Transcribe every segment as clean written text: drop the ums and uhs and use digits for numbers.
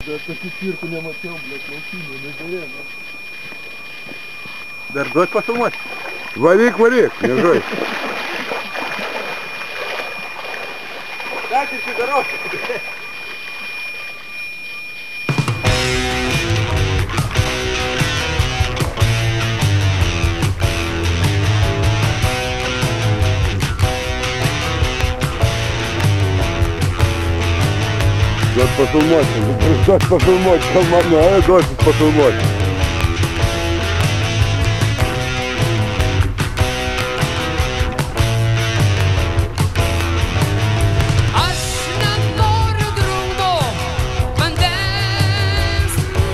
Dar tokių cirkų nemačiau, blėt, laukinių, negerėna. Dar duot pasumuoti. Varyk, nežai. Дайте всю дорожку. Дать пофильмать, команда, а дать пофильмать.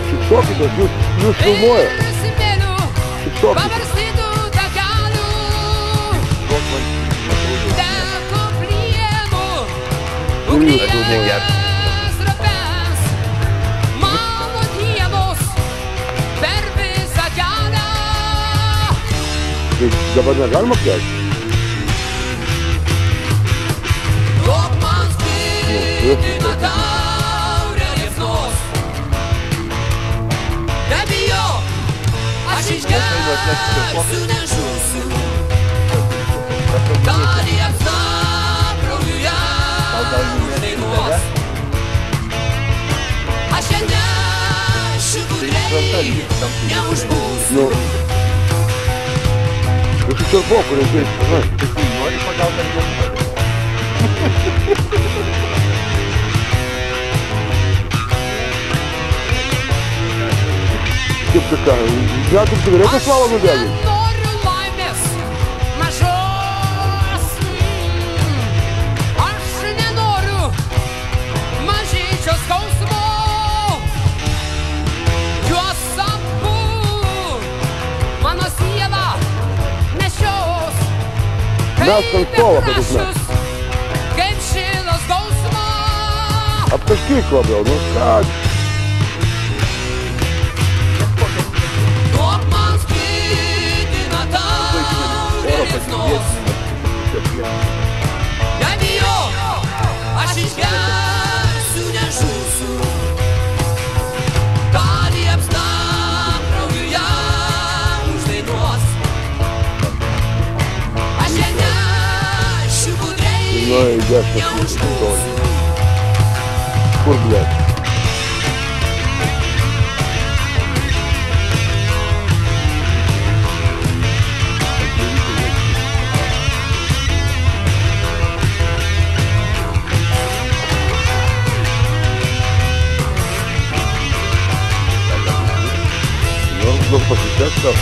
Тик-ток это плюс шумое. Тик-ток. Dabar negalima kelti? Aš iš ir buvo, kuris žais, žinai. Ты ноль подал на него. Kaip tai ką, metum cigaretės valandą degį? Mes ant stolo, kad jūs mes. Aptaškyk labiau, nu ką? Ну и идешь на стол. Kur, блядь? Ну, посещать там.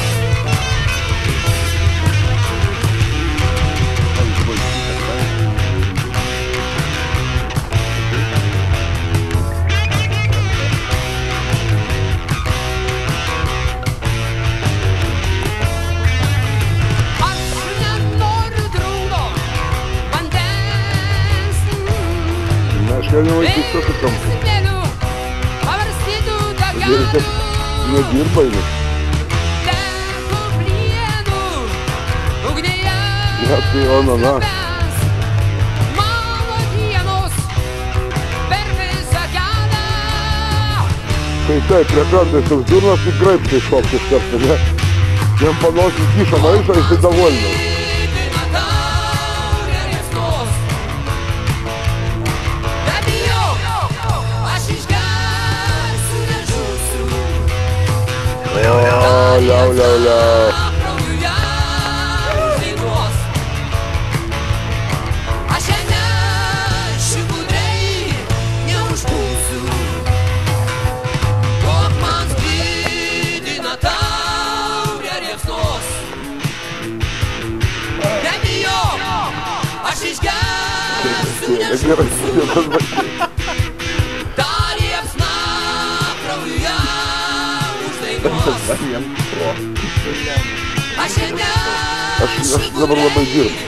Я не войти, что ты там? Не дирбай. Я ты, она. Kai prekantai, toks durnas į graiptai šokti iš karto, ne? Jiem panosis kišą maišą, jisai довольный. Ля-ля-ля. Aš dabar labai dirbu.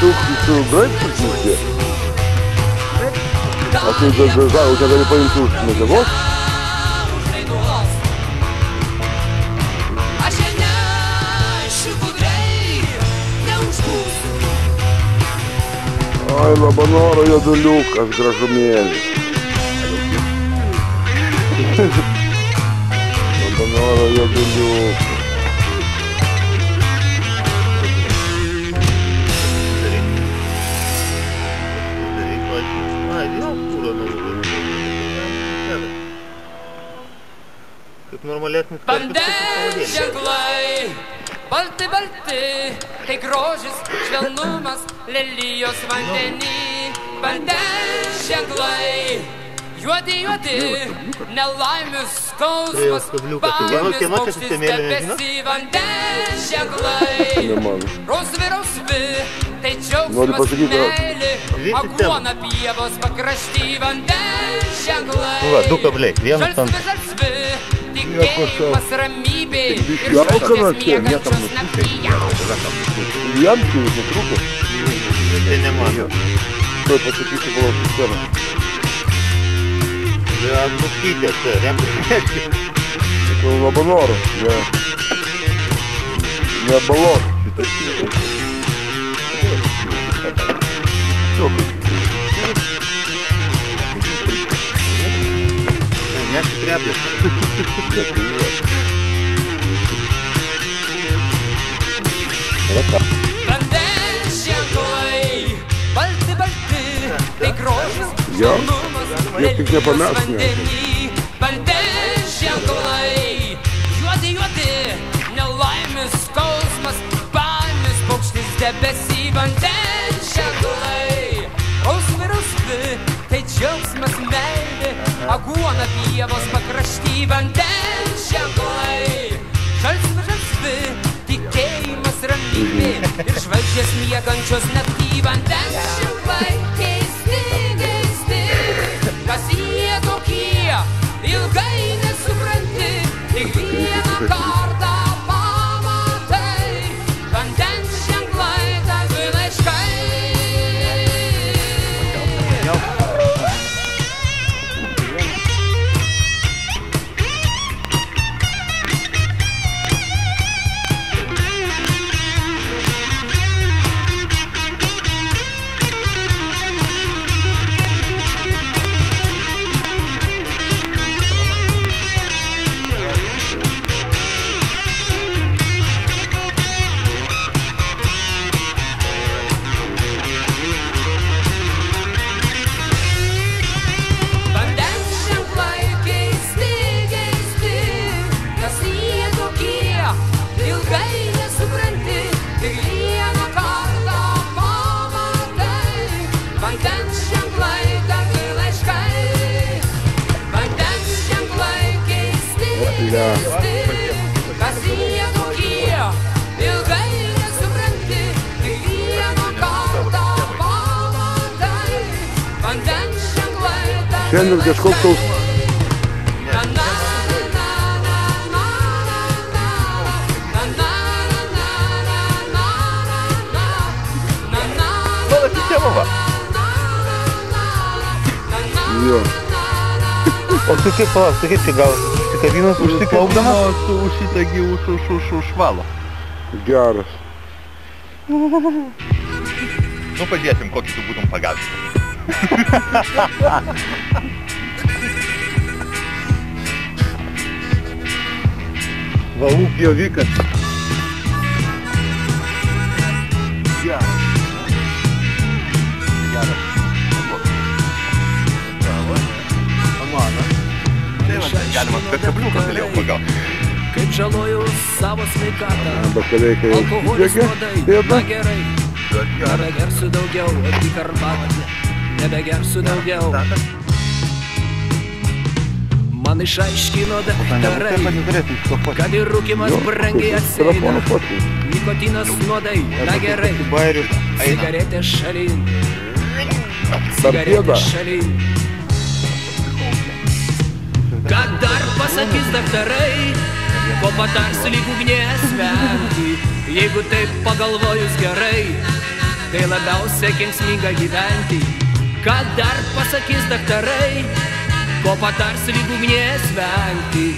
Ты грейпфрут везде? А ты у тебя не поинтересуешься на завод? Ai, labanoro joduliukas, gražumėlis. Labanoro joduliukas. Kaip normalesnis Vandens ženklai, balti, balti, tai grožis, švelnumas, lelijos vandenį. Vandens ženklai, juodi, juodi, nelaimius skausmas, baimės paukštis debesi. Vandens ženklai, rausvi, rausvi, tai džiaugsmas meilė, aguona pievos pakrašty. Vandens ženklai, žalsvi, žalsvi, tikėjimas ramybė ir žvaigždės miegančios naktyje. Jankių netrukus. Tai ne mano. Tuoj pasakysiu balos sistemą. Nukytės, remtis. Tai labanoro, ne balos. Nesitrepės. Vandens ženklai, balti, balti, tai grožis, švelnumas, lelijos vandenį. Vandens ženklai, juodi, juodi, nelaimės skausmas, baimės paukštis debesį. Vandens ženklai, rausvi, rausvi, tai džiaugsmas meilė, aguona pievos pakrašty. Vandens ženklai, žalsvi, žalsvi, tikėjimas ramybė ir žvaigždės miegančios naktį. Vandens ženklai, keisti, keisti, kas jie tokie, ilgai nesupranti, tik vieną kartą pamatai. Vandens ženklai, tavi laiškai. Kas jie tokie, ilgai nesupranti, tik vieną kartą pamatai. Vandens ženklai, Šiandien kažkoks taus. Jo. O tu kaip čia gal užsikabinas, užsiklaupdamas? Tu užsitagi už švalo. Geras. Nu, padėsim, kokį tu būtum pagavęs. Valų pjovikas. Geras. Geras. Amana. Tai va, galima kabliuką galėjau pagauti. Kaip žalojau savo sveikatą, Bakaliai, kai alkoholis užsidegė, nuodai, pėda. na gerai. Nebegersiu daugiau, tik arbatą, nebegersiu daugiau. Man išaiškino daktarai, kad ir rūkimas brangiai atsėda. Nikotinas nuodai, na gerai. Cigaretė šalin, cigaretė šalin. Kad dar pasakys daktarai, ko patars lyg ugnies vengti. Jeigu taip pagalvojus gerai, tai labiausiai kenksminga gyventi. Kad dar pasakys daktarai, ko patars lyg ugnies vengti.